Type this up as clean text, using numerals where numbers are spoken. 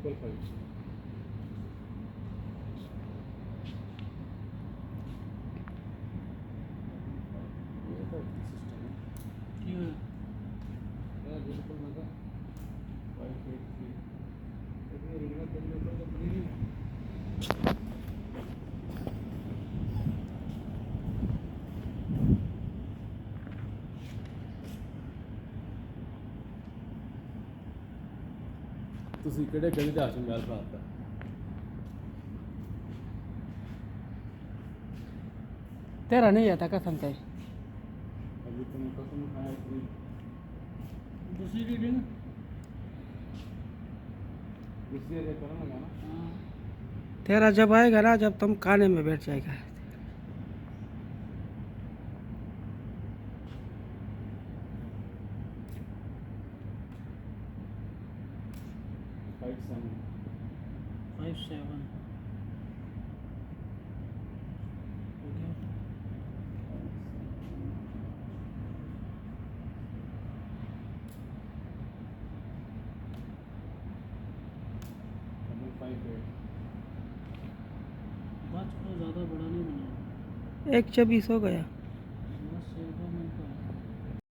triple 5 ये तो system है क्यों यार बिल्कुल मजा 583 इतनी रीडिंग कर लो तो पूरी नहीं ਤੁਸੀਂ ਕਿਹੜੇ ਕਿਹੜੇ ਇਤਿਹਾਸ ਨੂੰ ਮੈਲ ਬਣਾਤਾ तेरा नहीं आता कसम से अभी तुम कसम खाया इतनी दूसरी रीडिंग इसलिए ये करना लगा ना तेरा जब आएगा ना जब तुम खाने में बैठ जाएगा 57 57 58 बात को ज़्यादा बड़ा नहीं बना 124 हो गया